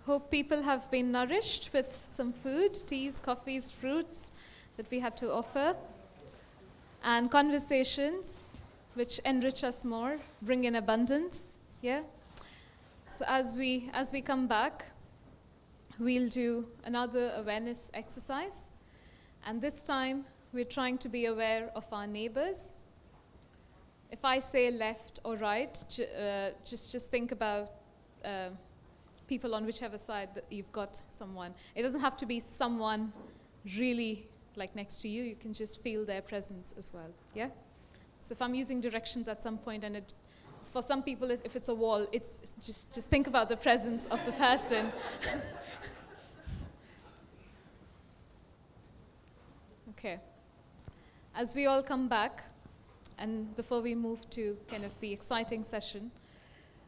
Hope people have been nourished with some food, teas, coffees, fruits that we had to offer, and conversations which enrich us more, bring in abundance. Yeah. So as we come back, we'll do another awareness exercise, and this time we're trying to be aware of our neighbors. If I say left or right, just think about people on whichever side that you've got someone. It doesn't have to be someone really like next to you. You can just feel their presence as well. Yeah. So if I'm using directions at some point, and for some people, if it's a wall, it's just think about the presence of the person. Okay. As we all come back, and before we move to kind of the exciting session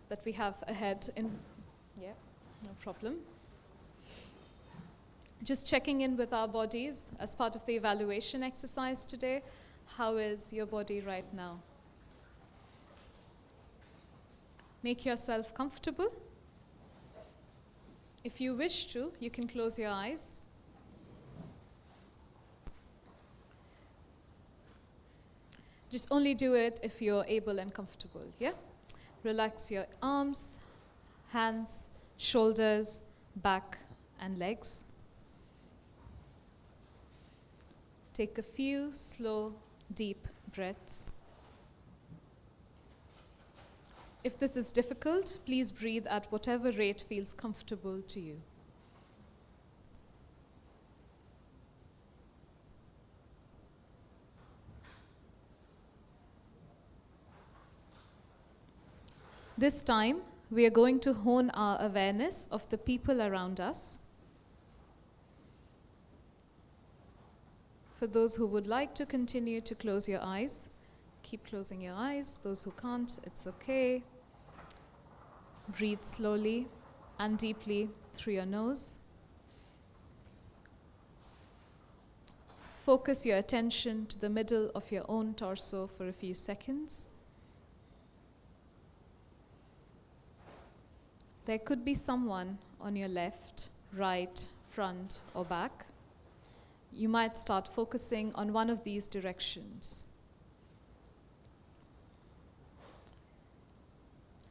that we have ahead, yeah, no problem. Just checking in with our bodies as part of the evaluation exercise today. How is your body right now? Make yourself comfortable. If you wish to, you can close your eyes. Just only do it if you're able and comfortable, yeah? Relax your arms, hands, shoulders, back, and legs. Take a few slow, deep breaths. If this is difficult, please breathe at whatever rate feels comfortable to you. This time, we are going to hone our awareness of the people around us. For those who would like to continue to close your eyes, keep closing your eyes. Those who can't, it's okay. Breathe slowly and deeply through your nose. Focus your attention to the middle of your own torso for a few seconds. There could be someone on your left, right, front, or back. You might start focusing on one of these directions.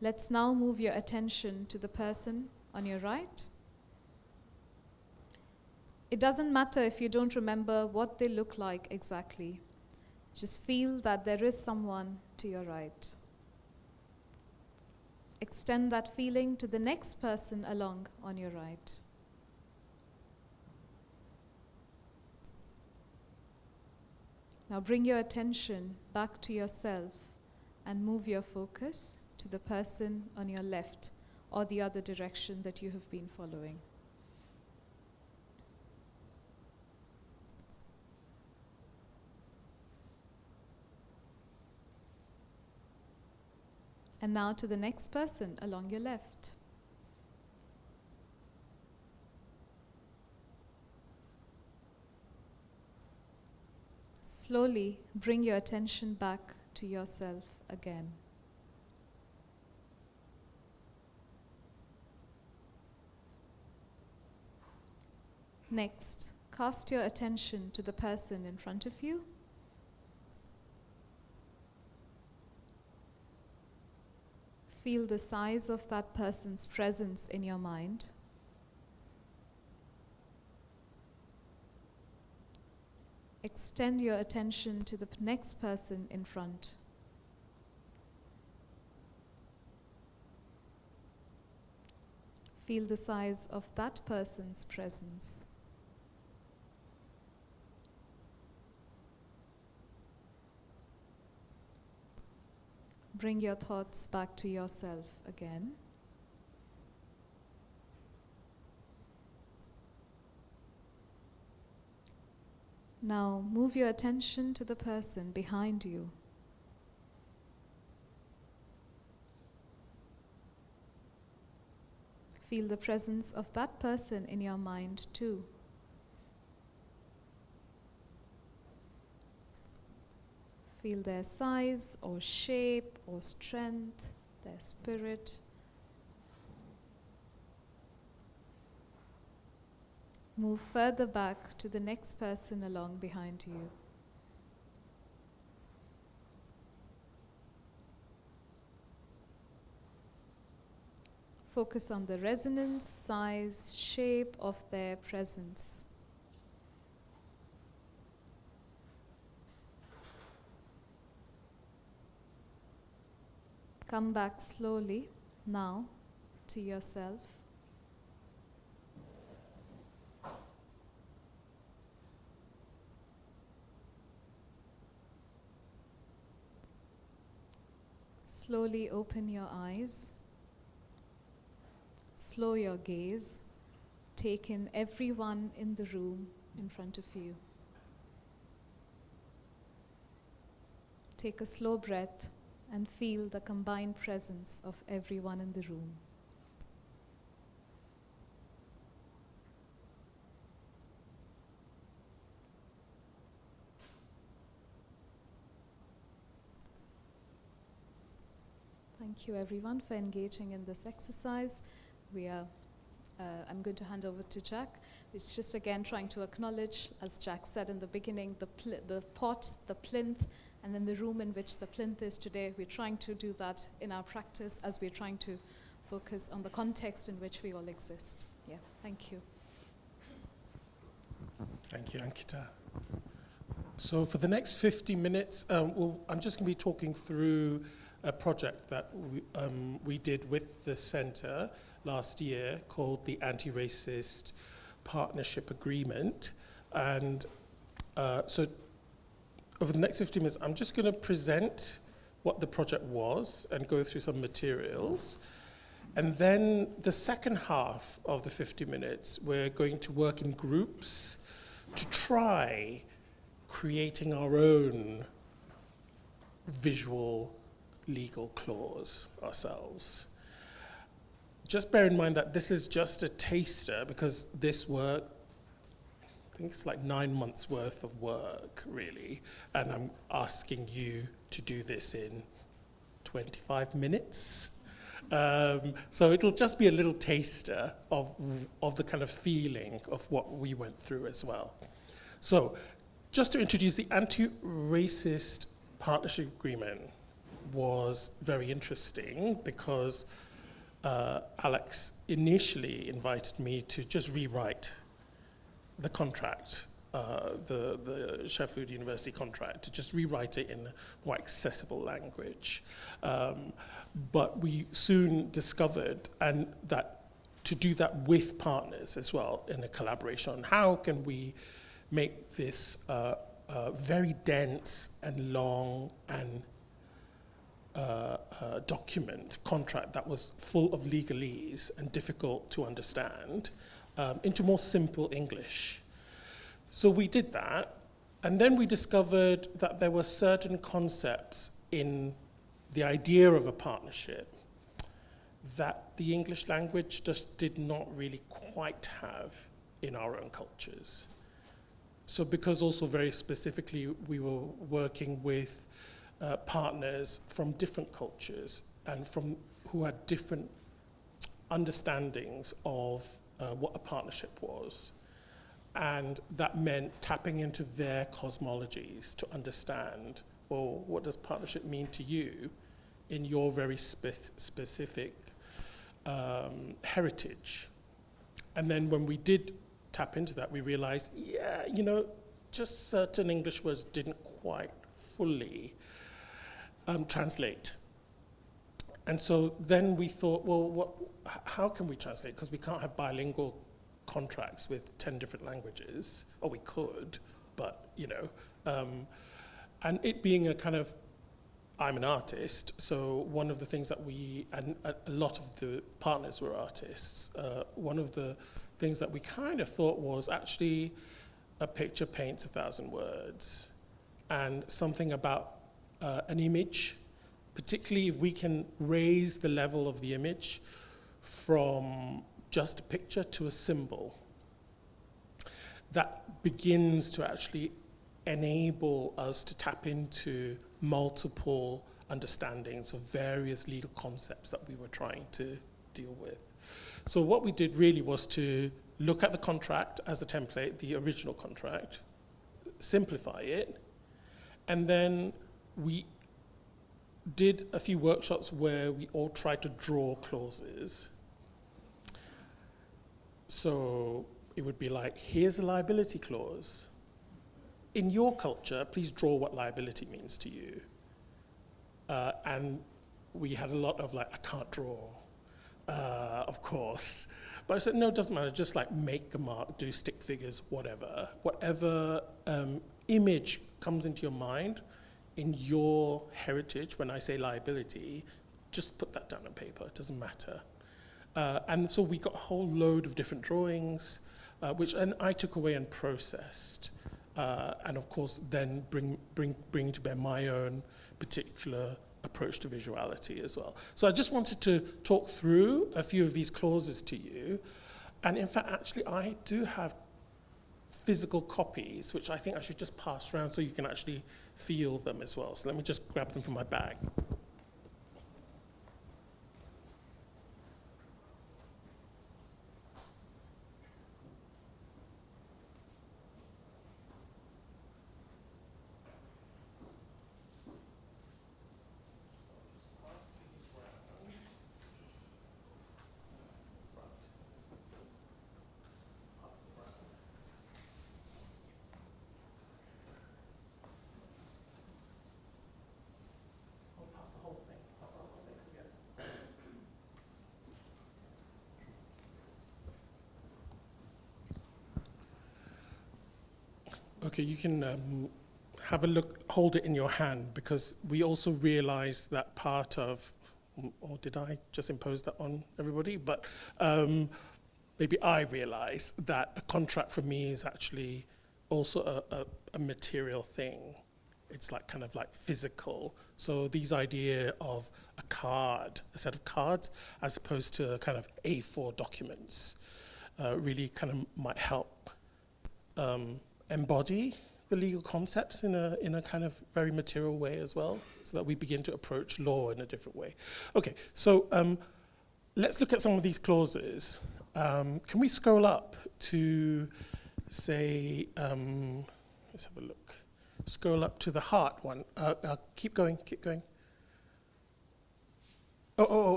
Let's now move your attention to the person on your right. It doesn't matter if you don't remember what they look like exactly. Just feel that there is someone to your right. Extend that feeling to the next person along on your right. Now bring your attention back to yourself and move your focus to the person on your left or the other direction that you have been following. And now to the next person along your left. Slowly bring your attention back to yourself again. Next, cast your attention to the person in front of you. Feel the size of that person's presence in your mind. Extend your attention to the next person in front. Feel the size of that person's presence. Bring your thoughts back to yourself again. Now move your attention to the person behind you. Feel the presence of that person in your mind too. Feel their size or shape or strength, their spirit. Move further back to the next person along behind you. Focus on the resonance, size, shape of their presence. Come back slowly now to yourself. Slowly open your eyes. Slow your gaze. Take in everyone in the room in front of you. Take a slow breath and feel the combined presence of everyone in the room. Thank you everyone for engaging in this exercise. I'm going to hand over to Jack. It's just again trying to acknowledge, as Jack said in the beginning, the pot, the plinth, and then the room in which the plinth is today. We're trying to do that in our practice as we're trying to focus on the context in which we all exist. Yeah, thank you. Thank you, Ankita. So for the next 50 minutes, I'm just going to be talking through a project that we did with the Centre last year called the Anti-Racist Partnership Agreement. And so over the next 50 minutes, I'm just going to present what the project was and go through some materials. And then the second half of the 50 minutes, we're going to work in groups to try creating our own visual legal clause ourselves. Just bear in mind that this is just a taster, because this work, I think it's like 9 months worth of work, really, and I'm asking you to do this in 25 minutes. So it'll just be a little taster of the kind of feeling of what we went through as well. So just to introduce, the Anti-Racist Partnership Agreement was very interesting because Alex initially invited me to just rewrite the contract, the Sheffield University contract, to just rewrite it in more accessible language. But we soon discovered that to do that with partners as well in a collaboration, how can we make this very dense and long and contract that was full of legalese and difficult to understand into more simple English. So we did that, and then we discovered that there were certain concepts in the idea of a partnership that the English language just did not really quite have in our own cultures. So because also very specifically we were working with partners from different cultures and who had different understandings of what a partnership was. And that meant tapping into their cosmologies to understand, well, what does partnership mean to you in your very specific heritage? And then when we did tap into that, we realized, yeah, just certain English words didn't quite fully translate. And so then we thought, well, how can we translate? Because we can't have bilingual contracts with 10 different languages. Or we could, but, and it being a kind of, I'm an artist, so one of the things that and a lot of the partners were artists, one of the things that we kind of thought was actually a picture paints 1,000 words, and something about an image, particularly if we can raise the level of the image from just a picture to a symbol, that begins to actually enable us to tap into multiple understandings of various legal concepts that we were trying to deal with. So what we did really was to look at the contract as a template, the original contract, simplify it, and then we did a few workshops where we all tried to draw clauses. So it would be like, here's a liability clause. In your culture, please draw what liability means to you. And we had a lot of like, I can't draw, of course. But I said, no, it doesn't matter, just like make a mark, do stick figures, whatever. Whatever image comes into your mind in your heritage, when I say liability, just put that down on paper, it doesn't matter. And so we got a whole load of different drawings, which then I took away and processed. And of course, then bring to bear my own particular approach to visuality as well. So I just wanted to talk through a few of these clauses to you. And in fact, actually, I do have physical copies, which I think I should just pass around so you can actually feel them as well. So let me just grab them from my bag. Okay, you can have a look, hold it in your hand, because we also realized that part of, or did I just impose that on everybody? But maybe I realized that a contract for me is actually also a material thing. It's like kind of like physical. So these idea of a card, a set of cards, as opposed to kind of A4 documents, really kind of might help embody the legal concepts in a kind of very material way as well, so that we begin to approach law in a different way. Okay, so let's look at some of these clauses. Can we scroll up to, say, let's have a look. Scroll up to the heart one. Keep going, keep going.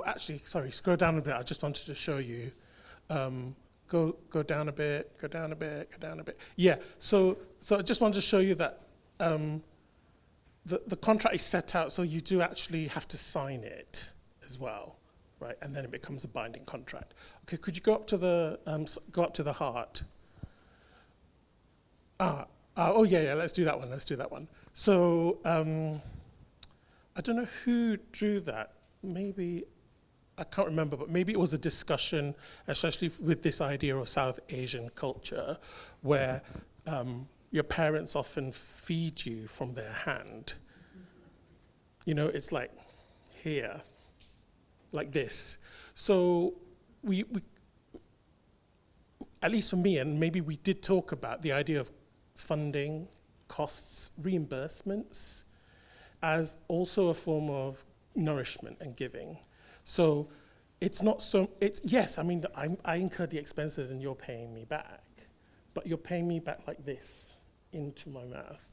Actually, sorry, scroll down a bit. I just wanted to show you. Go down a bit, go down a bit, go down a bit. Yeah, so I just wanted to show you that the contract is set out, so you do actually have to sign it as well, right? And then it becomes a binding contract. Okay, could you go up to the heart? Yeah, let's do that one, let's do that one. So I don't know who drew that. Maybe, I can't remember, but maybe it was a discussion, especially with this idea of South Asian culture, where your parents often feed you from their hand. You know, it's like here, like this. So we at least for me, and maybe we did talk about the idea of funding, costs, reimbursements, as also a form of nourishment and giving. So it's not so, yes, I mean, I incurred the expenses and you're paying me back, but you're paying me back like this into my mouth.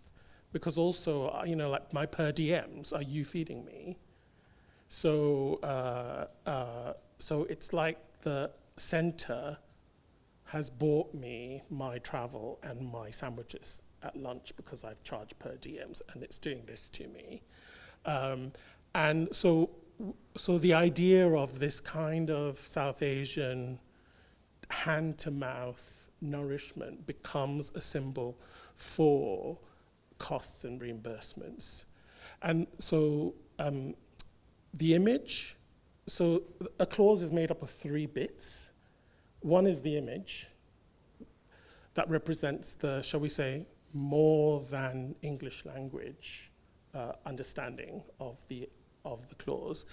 Because also, you know, like my per diems are you feeding me. So, so it's like the center has bought me my travel and my sandwiches at lunch because I've charged per diems and it's doing this to me. And so the idea of this kind of South Asian hand-to-mouth nourishment becomes a symbol for costs and reimbursements. And so the image, so a clause is made up of 3 bits. One is the image that represents the, shall we say, more than English language understanding of the clause.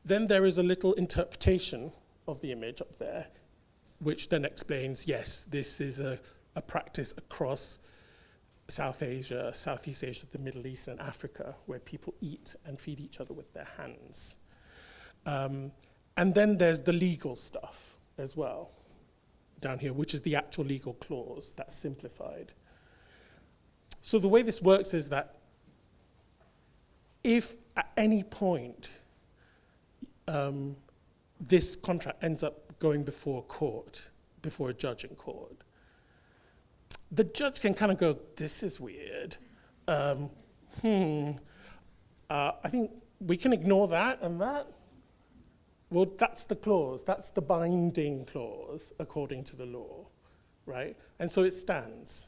Then there is a little interpretation of the image up there, which then explains, yes, this is a practice across South Asia, Southeast Asia, the Middle East, and Africa, where people eat and feed each other with their hands. And then there's the legal stuff as well, down here, which is the actual legal clause that's simplified. So the way this works is that if at any point this contract ends up going before court, before a judge in court, the judge can kind of go, this is weird. I think we can ignore that and that. Well, that's the clause. That's the binding clause according to the law, right? And so it stands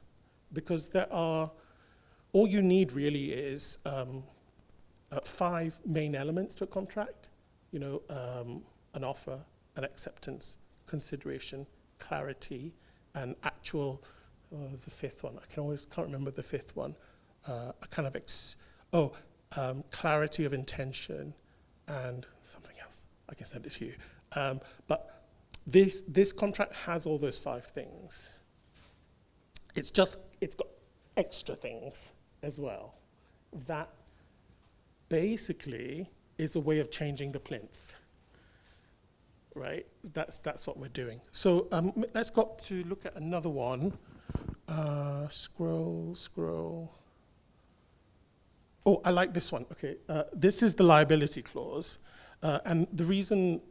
because all you need really is 5 main elements to a contract, an offer, an acceptance, consideration, clarity, and actual, there's the 5th one. I can't remember the 5th one. A kind of, clarity of intention and something else. I can send it to you. But this contract has all those 5 things. It's got extra things as well. That basically is a way of changing the plinth, right? That's what we're doing. So let's go to look at another one. Scroll. Oh, I like this one. Okay, this is the liability clause. And the reason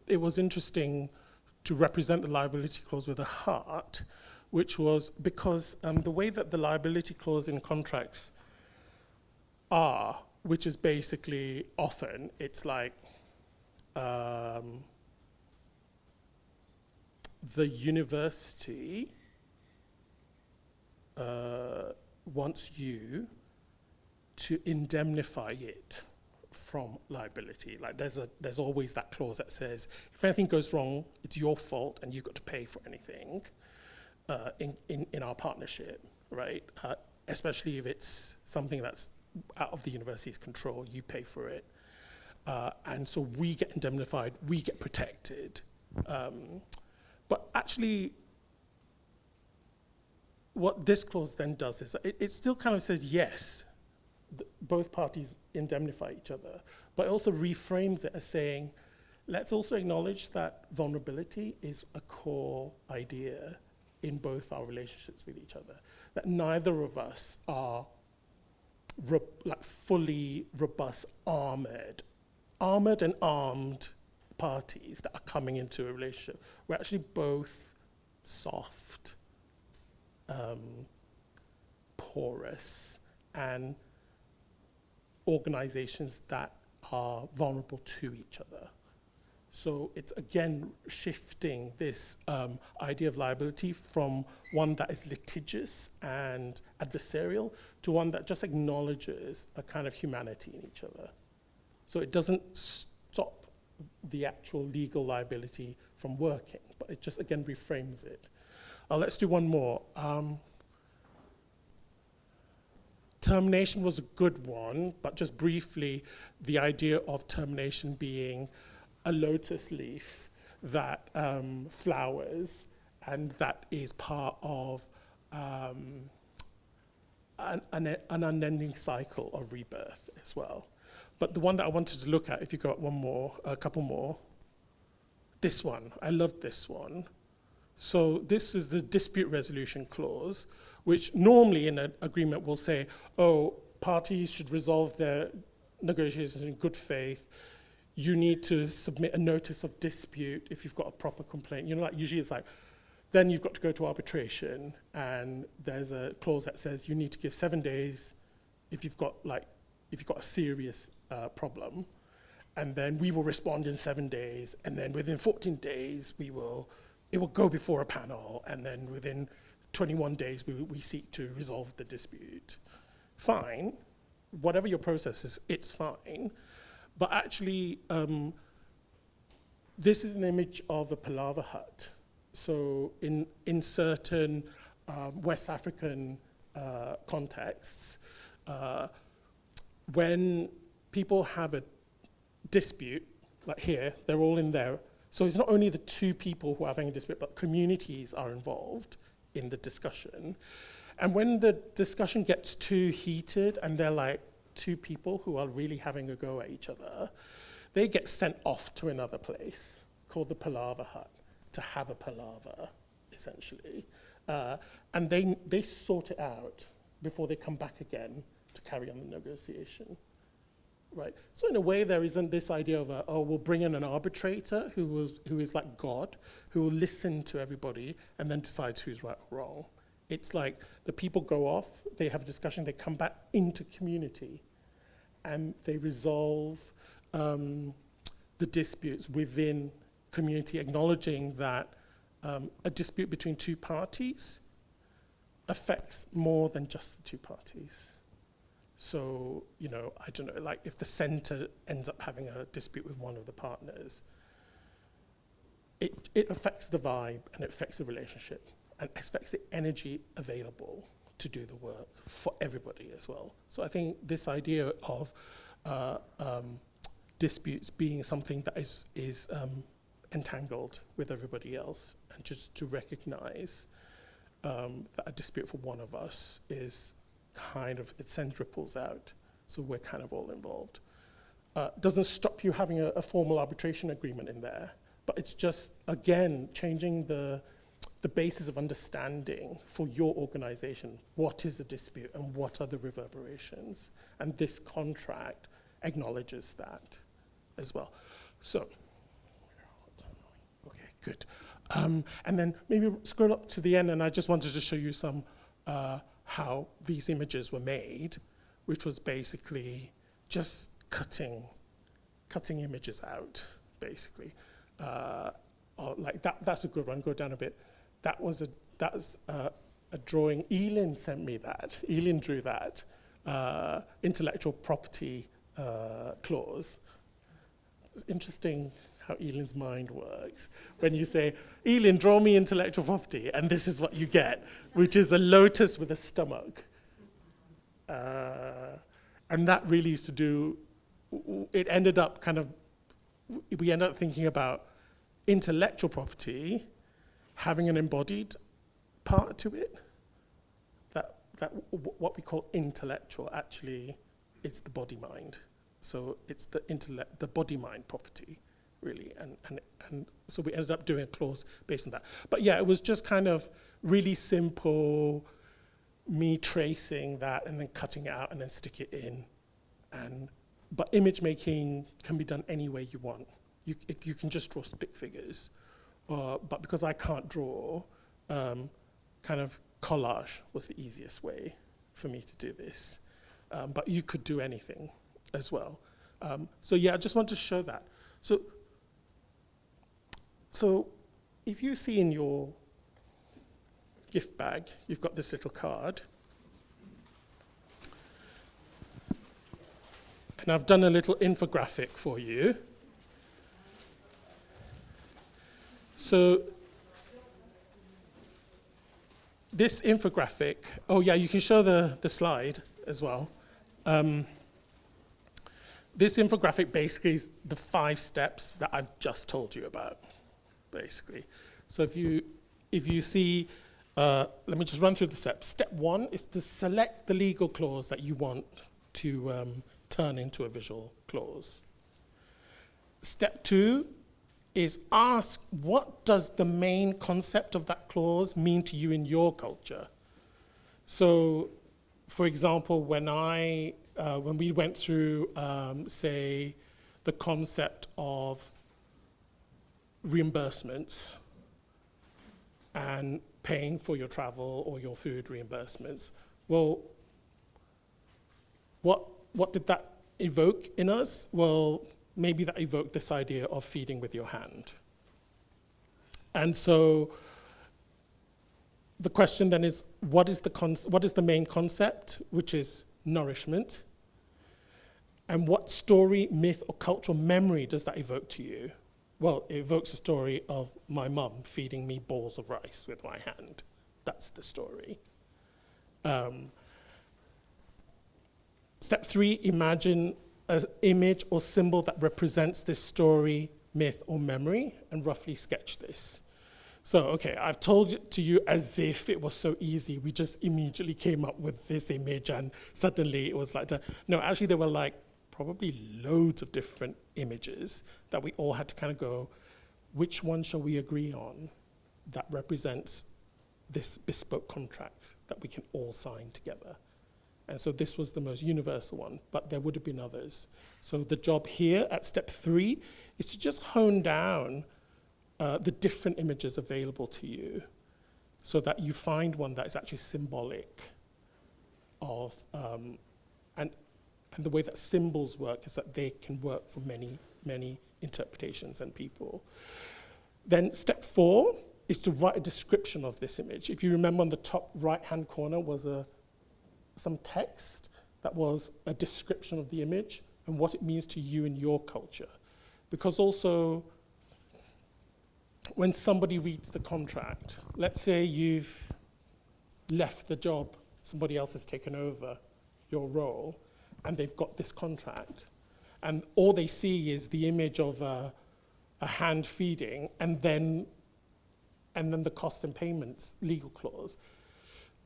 it was interesting to represent the liability clause with a heart, which was because the way that the liability clause in contracts are, which is basically often, it's like the university wants you to indemnify it from liability. Like there's always that clause that says, if anything goes wrong, it's your fault and you've got to pay for anything in our partnership, right? Especially if it's something that's out of the university's control, you pay for it. And so we get indemnified, we get protected. But actually, what this clause then does is it still kind of says, yes, both parties indemnify each other, but it also reframes it as saying, let's also acknowledge that vulnerability is a core idea in both our relationships with each other, that neither of us are fully robust, armored and armed parties that are coming into a relationship. We're actually both soft, porous, and organizations that are vulnerable to each other. So it's again shifting this idea of liability from one that is litigious and adversarial to one that just acknowledges a kind of humanity in each other. So it doesn't stop the actual legal liability from working, but it just again reframes it. Let's do one more. Termination was a good one, but just briefly, the idea of termination being a lotus leaf that flowers, and that is part of an unending cycle of rebirth as well. But the one that I wanted to look at, if you got a couple more, this one, I love this one. So this is the dispute resolution clause, which normally in an agreement will say, parties should resolve their negotiations in good faith. You need to submit a notice of dispute if you've got a proper complaint. Usually it's like, then you've got to go to arbitration, and there's a clause that says you need to give 7 days if you've got a serious problem, and then we will respond in 7 days, and then within 14 days it will go before a panel, and then within 21 days we seek to resolve the dispute. Fine, whatever your process is, it's fine. But actually, this is an image of a palaver hut. So in certain West African contexts, when people have a dispute, like here, they're all in there. So it's not only the 2 people who are having a dispute, but communities are involved in the discussion. And when the discussion gets too heated and they're like 2 people who are really having a go at each other, they get sent off to another place called the palaver hut to have a palaver, essentially. And they sort it out before they come back again to carry on the negotiation. Right. So in a way, there isn't this idea of, we'll bring in an arbitrator who is like God, who will listen to everybody and then decides who's right or wrong. It's like the people go off, they have a discussion, they come back into community, and they resolve the disputes within community, acknowledging that a dispute between two parties affects more than just the two parties. So, I don't know, like if the center ends up having a dispute with one of the partners, it affects the vibe and it affects the relationship and it affects the energy available to do the work for everybody as well. So I think this idea of disputes being something that is entangled with everybody else, and just to recognize that a dispute for one of us is it sends ripples out, so we're kind of all involved. Doesn't stop you having a formal arbitration agreement in there, but it's just, again, changing the basis of understanding for your organization. What is a dispute and what are the reverberations? And this contract acknowledges that as well. So, okay, good. And then maybe scroll up to the end, and I just wanted to show you some how these images were made, which was basically just cutting images out, basically. Like that's a good one. Go down a bit. That was a drawing. Elin sent me that. Elin drew that intellectual property clause. It's interesting how Elin's mind works. When you say, Elin, draw me intellectual property, and this is what you get, which is a lotus with a stomach. And that really used to do, it ended up we ended up thinking about intellectual property having an embodied part to it. That what we call intellectual, actually, it's the body-mind. So it's the body-mind property, really, and so we ended up doing a clause based on that. But yeah, it was just kind of really simple, me tracing that and then cutting it out and then stick it in. But image making can be done any way you want. You can just draw stick figures, but because I can't draw, kind of collage was the easiest way for me to do this. But you could do anything as well. So yeah, I just want to show that. So if you see in your gift bag, you've got this little card. And I've done a little infographic for you. So this infographic, oh yeah, you can show the slide as well. This infographic basically is the 5 steps that I've just told you about, basically. So if you see, let me just run through the steps. Step 1 is to select the legal clause that you want to turn into a visual clause. Step 2 is ask, what does the main concept of that clause mean to you in your culture? So, for example, when we went through, say, the concept of reimbursements and paying for your travel or your food reimbursements, well, what did that evoke in us? Well, maybe that evoked this idea of feeding with your hand. And so the question then is, what is the main concept, which is nourishment? And what story, myth, or cultural memory does that evoke to you? Well, it evokes a story of my mum feeding me balls of rice with my hand. That's the story. Step 3, imagine an image or symbol that represents this story, myth, or memory, and roughly sketch this. So, okay, I've told it to you as if it was so easy. We just immediately came up with this image, and suddenly it was like that. No, actually, there were like probably loads of different images that we all had to kind of go, which one shall we agree on that represents this bespoke contract that we can all sign together. And so this was the most universal one, but there would have been others. So the job here at step 3 is to just hone down the different images available to you so that you find one that is actually symbolic of, and the way that symbols work is that they can work for many, many interpretations and people. Then step 4 is to write a description of this image. If you remember, on the top right-hand corner was some text that was a description of the image and what it means to you and your culture. Because also, when somebody reads the contract, let's say you've left the job, somebody else has taken over your role, and they've got this contract, and all they see is the image of a hand feeding, and then the costs and payments legal clause.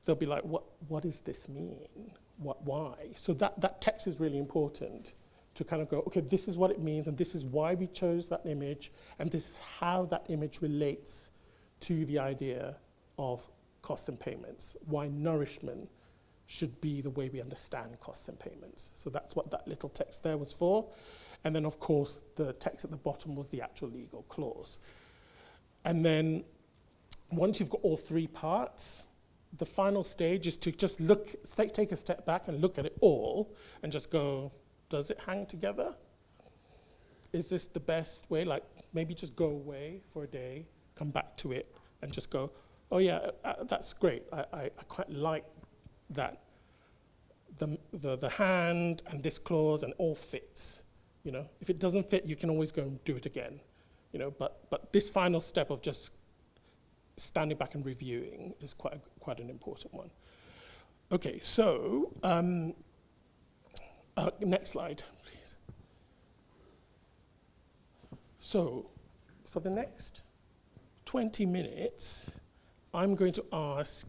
They'll be like, what does this mean? Why? So that text is really important to kind of go, okay, this is what it means, and this is why we chose that image, and this is how that image relates to the idea of costs and payments, why nourishment should be the way we understand costs and payments. So that's what that little text there was for. And then, of course, the text at the bottom was the actual legal clause. And then once you've got all 3 parts, the final stage is to just take a step back and look at it all and just go, does it hang together? Is this the best way? Like, maybe just go away for a day, come back to it, and just go, oh yeah, that's great. I quite like that the hand and this clause and all fits. You know, if it doesn't fit, you can always go and do it again. You know, but this final step of just standing back and reviewing is quite an important one. Okay, so next slide, please. So for the next 20 minutes, I'm going to ask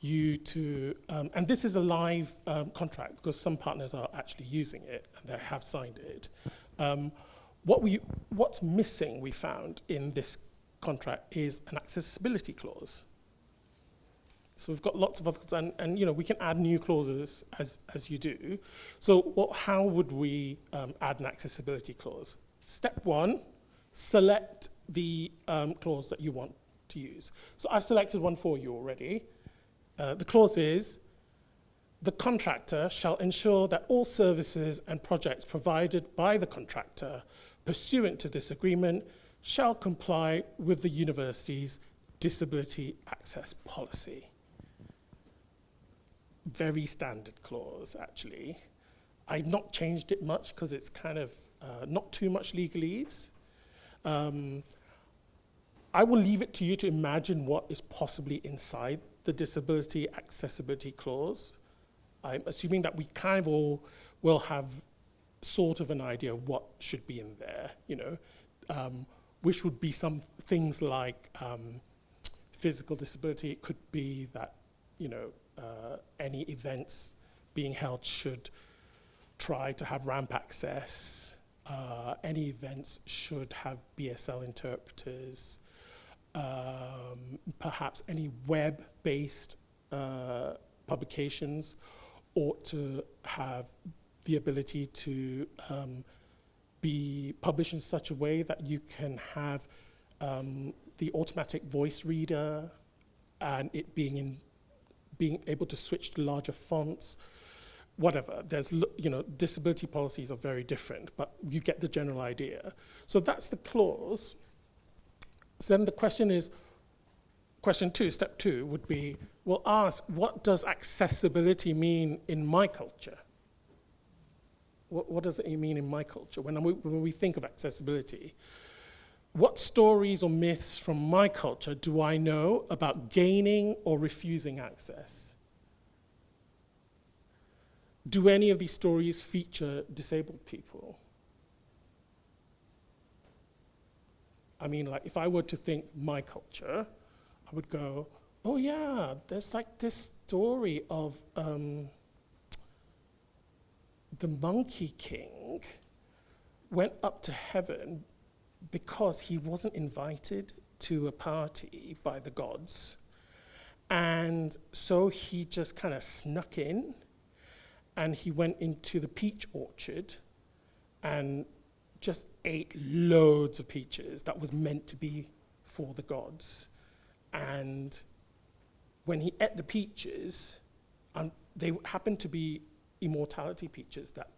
you to, and this is a live contract because some partners are actually using it and they have signed it. What's missing, we found, in this contract is an accessibility clause. So we've got lots of others, and you know, we can add new clauses as you do. So how would we add an accessibility clause? Step 1, select the clause that you want to use. So I've selected one for you already. The clause is, the contractor shall ensure that all services and projects provided by the contractor pursuant to this agreement shall comply with the university's disability access policy. Very standard clause, actually. I've not changed it much because it's kind of not too much legalese. I will leave it to you to imagine what is possibly inside the disability accessibility clause. I'm assuming that we kind of all will have sort of an idea of what should be in there, you know, which would be some things like physical disability. It could be that, you know, any events being held should try to have ramp access. Any events should have BSL interpreters. Perhaps any web-based publications ought to have the ability to be published in such a way that you can have the automatic voice reader and it being able to switch to larger fonts, whatever. There's, you know, disability policies are very different, but you get the general idea. So that's the clause. So then the question is, question 2, step 2 would be, well, ask, what does accessibility mean in my culture? What does it mean in my culture? When we think of accessibility, what stories or myths from my culture do I know about gaining or refusing access? Do any of these stories feature disabled people? I mean, like, if I were to think my culture, I would go, oh yeah, there's like this story of the Monkey King went up to heaven because he wasn't invited to a party by the gods. And so he just kind of snuck in, and he went into the peach orchard and just ate loads of peaches that was meant to be for the gods. And when he ate the peaches, they happened to be immortality peaches that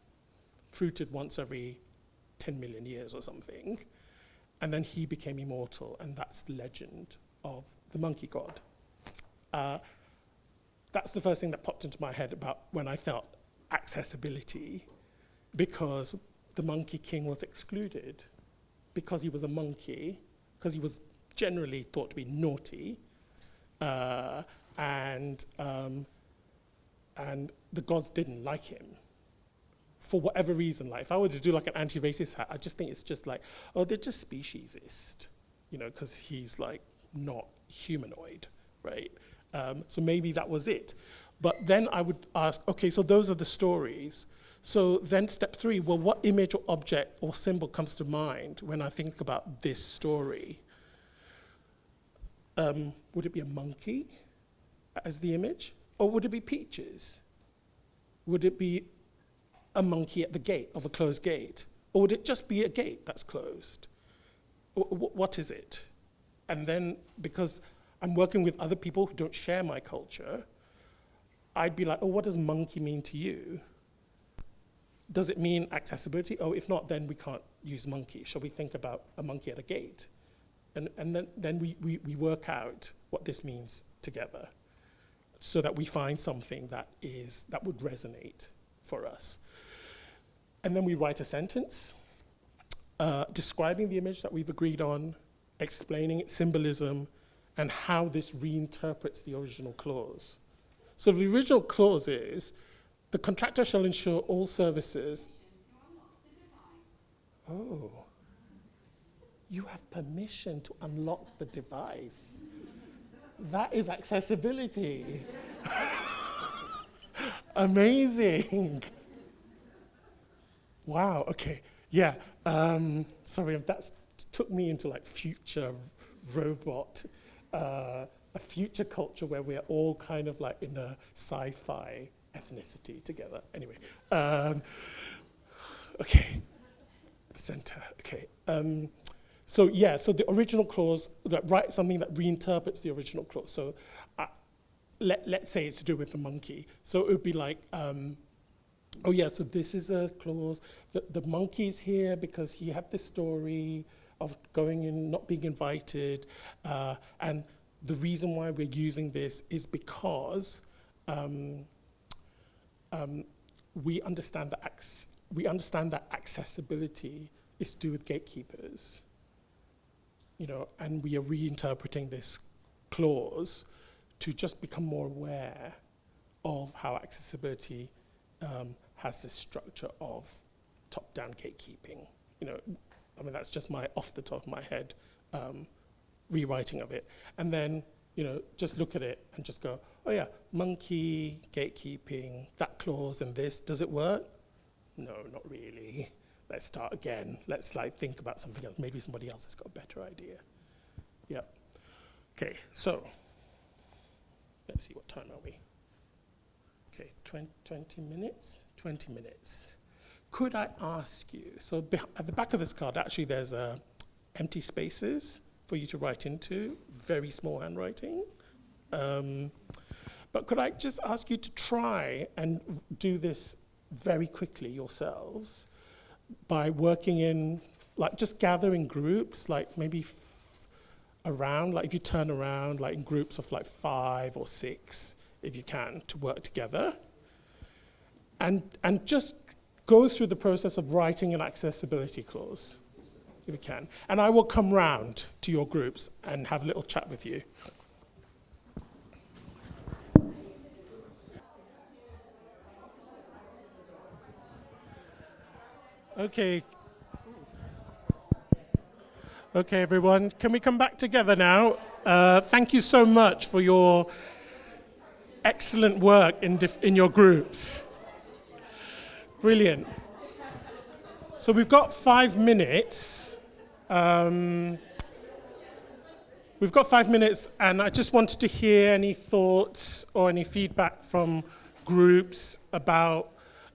fruited once every 10 million years or something. And then he became immortal, and that's the legend of the monkey god. That's the first thing that popped into my head about when I felt accessibility, because the Monkey King was excluded because he was a monkey, because he was generally thought to be naughty, and the gods didn't like him for whatever reason. Like, if I were to do like an anti-racist hat, I just think it's just like, oh, they're just speciesist, because he's like not humanoid, right? So maybe that was it. But then I would ask, okay, so those are the stories. So then step 3, well, what image or object or symbol comes to mind when I think about this story? Would it be a monkey as the image? Or would it be peaches? Would it be a monkey at the gate of a closed gate? Or would it just be a gate that's closed? What is it? And then, because I'm working with other people who don't share my culture, I'd be like, oh, what does monkey mean to you? Does it mean accessibility? Oh, if not, then we can't use monkey. Shall we think about a monkey at a gate? And then we work out what this means together, so that we find something that would resonate for us. And then we write a sentence describing the image that we've agreed on, explaining its symbolism, and how this reinterprets the original clause. So the original clause is, the contractor shall ensure all services. Oh, you have permission to unlock the device. That is accessibility. Amazing. Wow, okay, yeah. Sorry, that took me into like future robot, a future culture where we're all kind of like in a sci-fi ethnicity together. Anyway, okay, center, okay. So yeah, so the original clause, write something that reinterprets the original clause. So let's say it's to do with the monkey. So it would be like, oh yeah, so this is a clause, the monkey's here because he had this story of going in, not being invited, and the reason why we're using this is because we understand that accessibility is to do with gatekeepers, and we are reinterpreting this clause to just become more aware of how accessibility has this structure of top-down gatekeeping. I mean, that's just my off the top of my head rewriting of it. And then, just look at it and just go, oh yeah, monkey, gatekeeping, that clause and this, does it work? No, not really. Let's start again. Let's think about something else. Maybe somebody else has got a better idea. Yeah. Okay, so let's see, what time are we? Okay, 20 minutes? 20 minutes. Could I ask you, so at the back of this card, actually there's empty spaces for you to write into, very small handwriting. But could I just ask you to try and do this very quickly yourselves by working in, just gather in groups, maybe around, if you turn around, in groups of 5 or 6, if you can, to work together. And just go through the process of writing an accessibility clause, if you can. And I will come round to your groups and have a little chat with you. Okay. Okay, everyone, can we come back together now? Thank you so much for your excellent work in your groups. Brilliant. So we've got 5 minutes. We've we've got 5 minutes, and I just wanted to hear any thoughts or any feedback from groups about,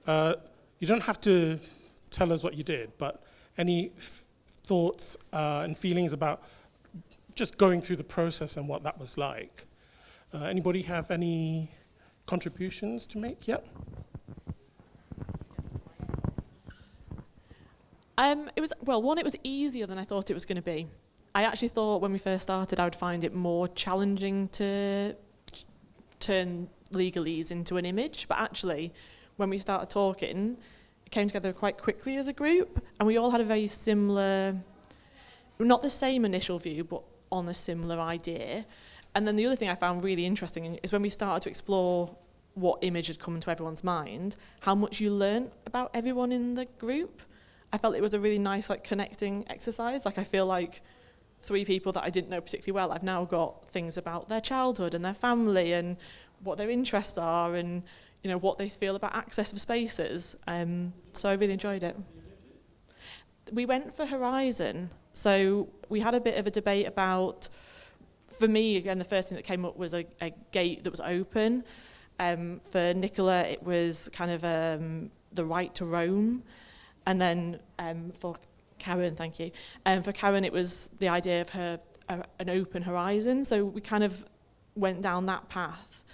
you don't have to tell us what you did, but any thoughts and feelings about just going through the process and what that was like. Anybody have any contributions to make? Yep. It was easier than I thought it was going to be. I actually thought when we first started I would find it more challenging to turn legalese into an image, but actually when we started talking, it came together quite quickly as a group, and we all had a very similar, not the same initial view, but on a similar idea. And then the other thing I found really interesting is when we started to explore what image had come into everyone's mind, how much you learn about everyone in the group. I felt it was a really nice connecting exercise. I feel like 3 people that I didn't know particularly well, I've now got things about their childhood and their family and what their interests are and what they feel about access of spaces. So I really enjoyed it. We went for Horizon. So we had a bit of a debate about, for me, again, the first thing that came up was a gate that was open. For Nicola, it was kind of the right to roam. And then for Karen, thank you. For Karen, it was the idea of an open horizon. So we kind of went down that path,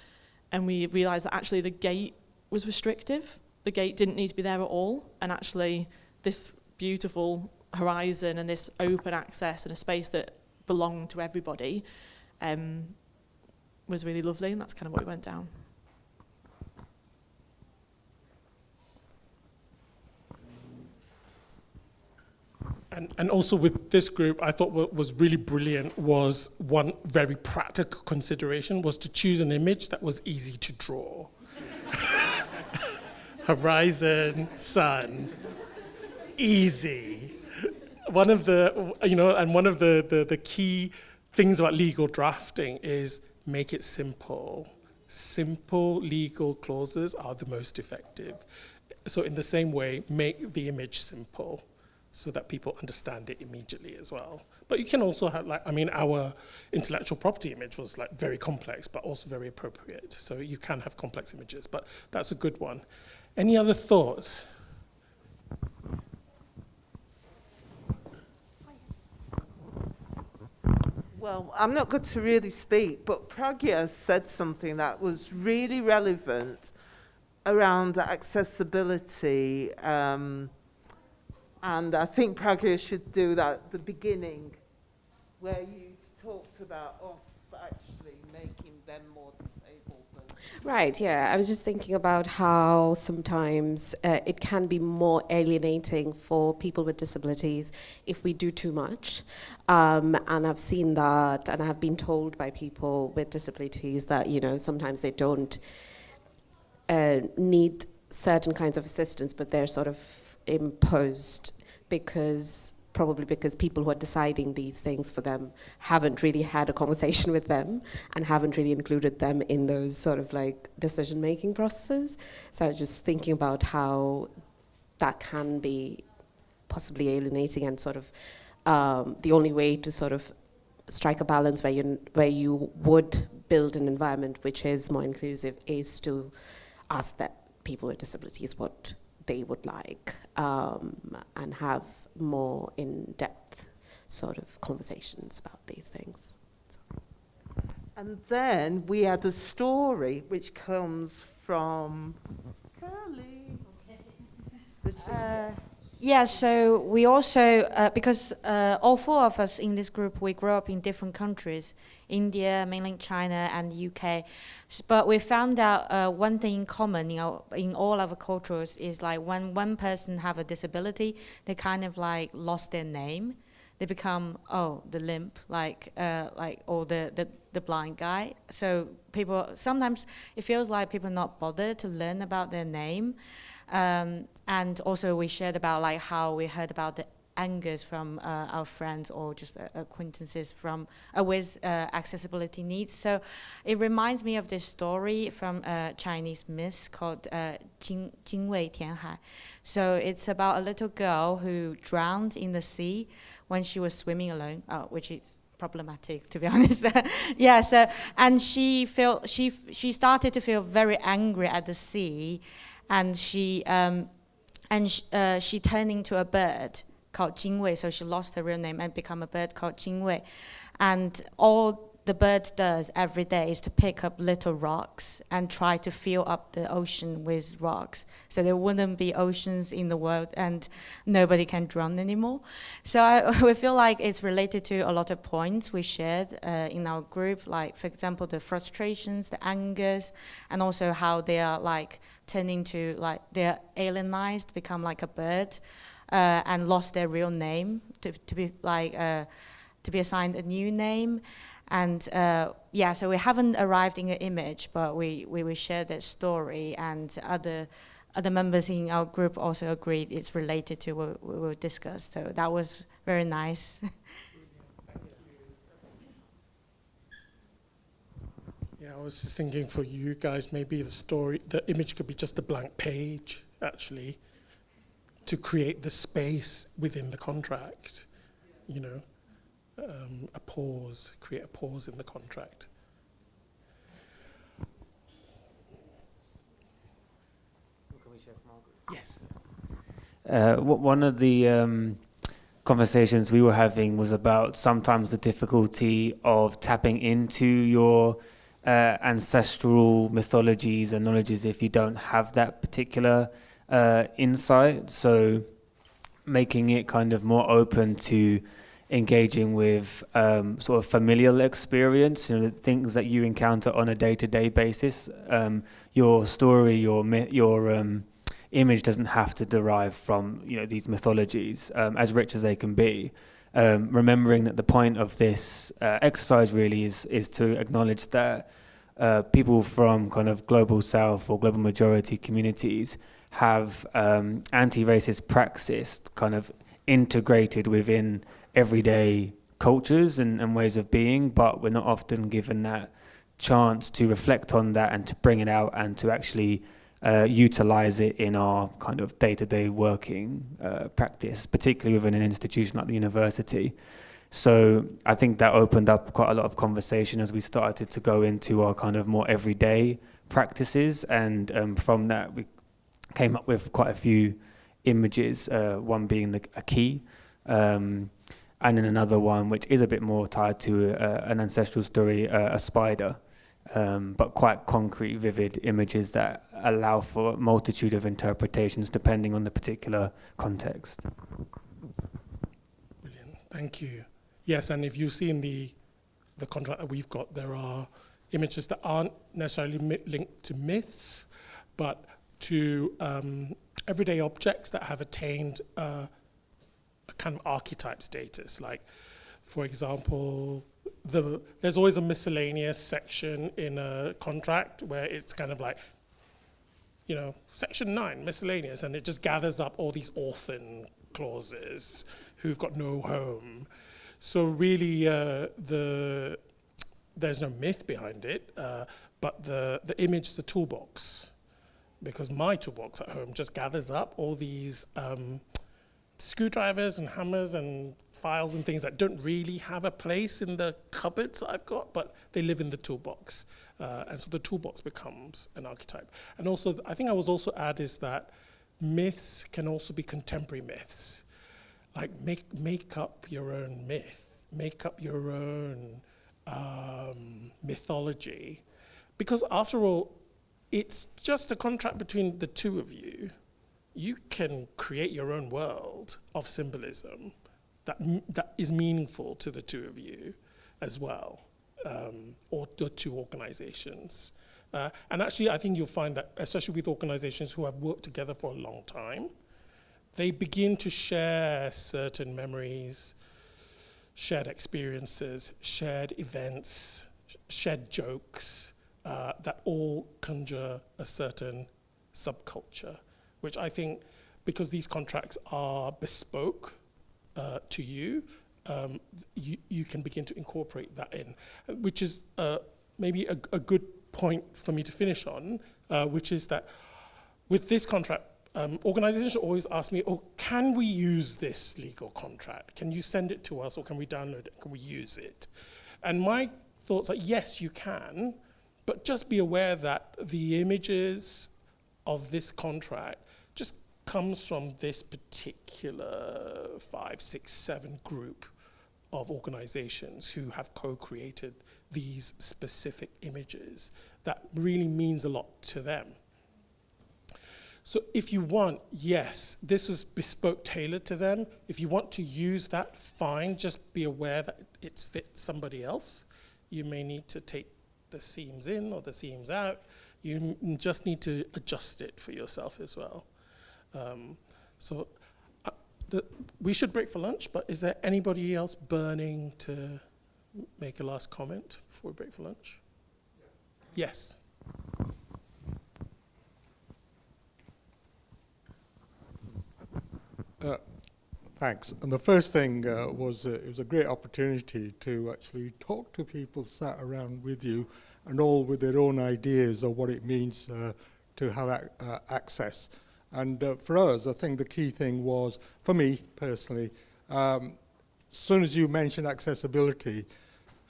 and we realised that actually the gate was restrictive. The gate didn't need to be there at all, and actually this beautiful horizon and this open access and a space that belonged to everybody was really lovely, and that's kind of what we went down. And also with this group, I thought what was really brilliant was one very practical consideration was to choose an image that was easy to draw. Horizon, sun, easy. One of the key things about legal drafting is make it simple. Simple legal clauses are the most effective. So in the same way, make the image simple, so that people understand it immediately as well. But you can also have, our intellectual property image was very complex, but also very appropriate. So you can have complex images, but that's a good one. Any other thoughts? Well, I'm not going to really speak, but Pragya said something that was really relevant around accessibility. And I think Pragya should do that at the beginning, where you talked about us actually making them more disabled. Right, yeah. I was just thinking about how sometimes it can be more alienating for people with disabilities if we do too much. And I've seen that, and I have been told by people with disabilities that, sometimes they don't need certain kinds of assistance, but they're sort of imposed probably because people who are deciding these things for them haven't really had a conversation with them and haven't really included them in those sort of decision-making processes. So I was just thinking about how that can be possibly alienating, and sort of the only way to sort of strike a balance where you would build an environment which is more inclusive is to ask that people with disabilities what they would like, and have more in-depth sort of conversations about these things. So. And then we had a story which comes from Curly. Yeah, so we also, because all 4 of us in this group, we grew up in different countries, India, mainland China, and UK. But we found out one thing in common in all our cultures is when one person have a disability, they kind of lost their name. They become, the limp, or the blind guy. So people, sometimes it feels like people not bothered to learn about their name. And also we shared about how we heard about the angers from our friends or just acquaintances from with accessibility needs. So it reminds me of this story from a Chinese myth called Jing Wei Tianhai. So it's about a little girl who drowned in the sea when she was swimming alone, which is problematic, to be honest. Yeah, so, and she started to feel very angry at the sea, and she turned into a bird called Jingwei, so she lost her real name and become a bird called Jingwei. And all the bird does every day is to pick up little rocks and try to fill up the ocean with rocks. So there wouldn't be oceans in the world and nobody can drown anymore. So we feel like it's related to a lot of points we shared in our group, like, for example, the frustrations, the angers, and also how they are like turning to, like, they're alienized, become like a bird, and lost their real name to be assigned a new name. And yeah, so we haven't arrived in an image, but we shared that story, and other members in our group also agreed it's related to what we discussed. So that was very nice. Yeah, I was just thinking for you guys, maybe the image could be just a blank page, actually, to create the space within the contract, you know. A pause, create a pause in the contract. Yes. One of the conversations we were having was about sometimes the difficulty of tapping into your ancestral mythologies and knowledges if you don't have that particular insight. So making it kind of more open to engaging with sort of familial experience, you know, things that you encounter on a day-to-day basis. Your story, your image doesn't have to derive from, you know, these mythologies, as rich as they can be. Remembering that the point of this exercise really is to acknowledge that people from kind of global south or global majority communities have anti-racist praxis kind of integrated within everyday cultures and ways of being, but we're not often given that chance to reflect on that and to bring it out and to actually utilize it in our kind of day-to-day working practice, particularly within an institution like the university. So I think that opened up quite a lot of conversation as we started to go into our kind of more everyday practices, and from that we came up with quite a few images, one being a key, and then another one which is a bit more tied to an ancestral story, a spider, but quite concrete, vivid images that allow for a multitude of interpretations depending on the particular context. Brilliant, thank you. Yes, and if you've seen the contract that we've got, there are images that aren't necessarily linked to myths, but to everyday objects that have attained a kind of archetype status. Like, for example, there's always a miscellaneous section in a contract where it's kind of like, you know, section 9, miscellaneous, and it just gathers up all these orphan clauses who've got no home. So really, there's no myth behind it, but the image is a toolbox, because my toolbox at home just gathers up all these screwdrivers and hammers and files and things that don't really have a place in the cupboards that I've got, but they live in the toolbox. And so the toolbox becomes an archetype. And also, I think I was also add is that myths can also be contemporary myths. Like make up your own myth, make up your own mythology. Because after all, it's just a contract between the two of you. You can create your own world of symbolism that is meaningful to the two of you as well, or the two organizations. And actually, I think you'll find that, especially with organizations who have worked together for a long time, they begin to share certain memories, shared experiences, shared events, shared jokes, that all conjure a certain subculture, which I think, because these contracts are bespoke to you, you can begin to incorporate that in, which is maybe a good point for me to finish on, which is that with this contract, organizations always ask me, oh, can we use this legal contract? Can you send it to us, or can we download it? Can we use it? And my thoughts are, yes, you can, but just be aware that the images of this contract just comes from this particular 5, 6, 7 group of organizations who have co-created these specific images that really means a lot to them. So if you want, yes, this is bespoke tailored to them. If you want to use that, fine, just be aware that it fits somebody else. You may need to take the seams in or the seams out. You just need to adjust it for yourself as well. We should break for lunch, but is there anybody else burning to make a last comment before we break for lunch? Yeah. Yes. Thanks. And the first thing was it was a great opportunity to actually talk to people sat around with you and all with their own ideas of what it means to have access. And for us, I think the key thing was, for me personally, as soon as you mention accessibility,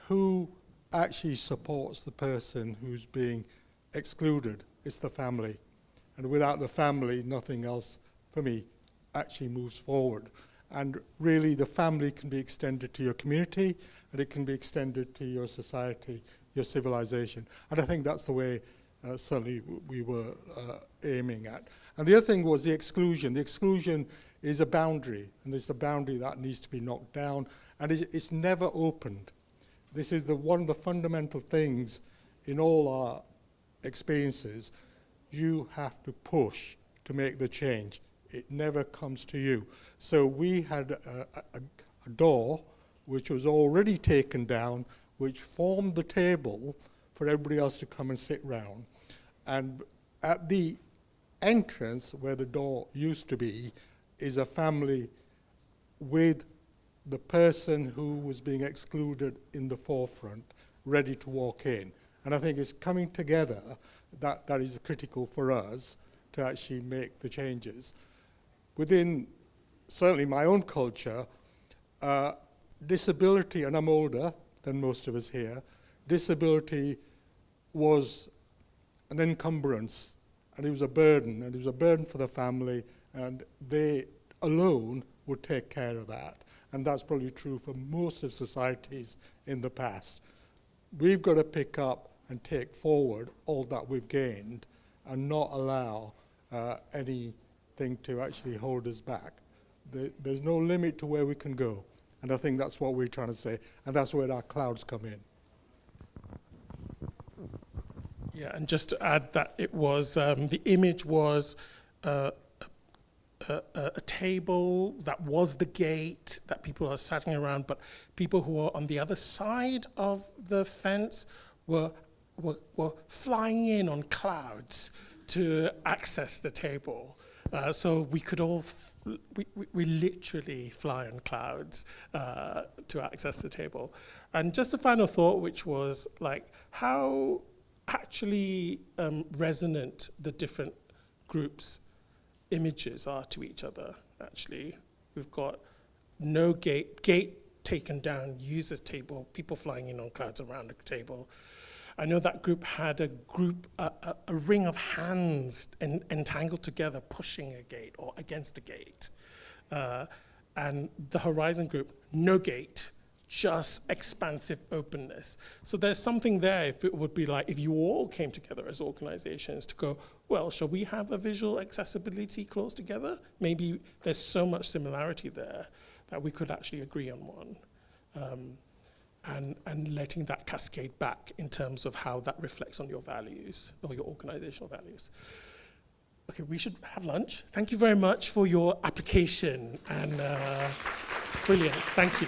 who actually supports the person who's being excluded? It's the family. And without the family, nothing else, for me, actually moves forward. And really, the family can be extended to your community, and it can be extended to your society, your civilization. And I think that's the way certainly we were aiming at. And the other thing was the exclusion. The exclusion is a boundary, and it's a boundary that needs to be knocked down, and it's never opened. This is one of the fundamental things in all our experiences. You have to push to make the change. It never comes to you. So we had a door which was already taken down, which formed the table for everybody else to come and sit round. And at the entrance where the door used to be is a family with the person who was being excluded in the forefront, ready to walk in. And I think it's coming together that is critical for us to actually make the changes. Within certainly my own culture, disability, and I'm older than most of us here, disability was an encumbrance, and it was a burden, and it was a burden for the family, and they alone would take care of that. And that's probably true for most of societies in the past. We've got to pick up and take forward all that we've gained and not allow anything to actually hold us back. There's no limit to where we can go. And I think that's what we're trying to say, and that's where our clouds come in. Yeah, and just to add that it was, the image was a table that was the gate that people are sitting around, but people who are on the other side of the fence were flying in on clouds to access the table. So we could all, we literally fly on clouds to access the table. And just a final thought, which was like how actually resonant the different groups' images are to each other, actually. We've got no gate taken down, users table, people flying in on clouds around the table. I know that group had a ring of hands entangled together, pushing a gate or against a gate. And the Horizon group, no gate, just expansive openness. So there's something there if it would be like, if you all came together as organizations to go, well, shall we have a visual accessibility clause together? Maybe there's so much similarity there that we could actually agree on one. And letting that cascade back in terms of how that reflects on your values or your organizational values. Okay, we should have lunch. Thank you very much for your application, and brilliant, thank you.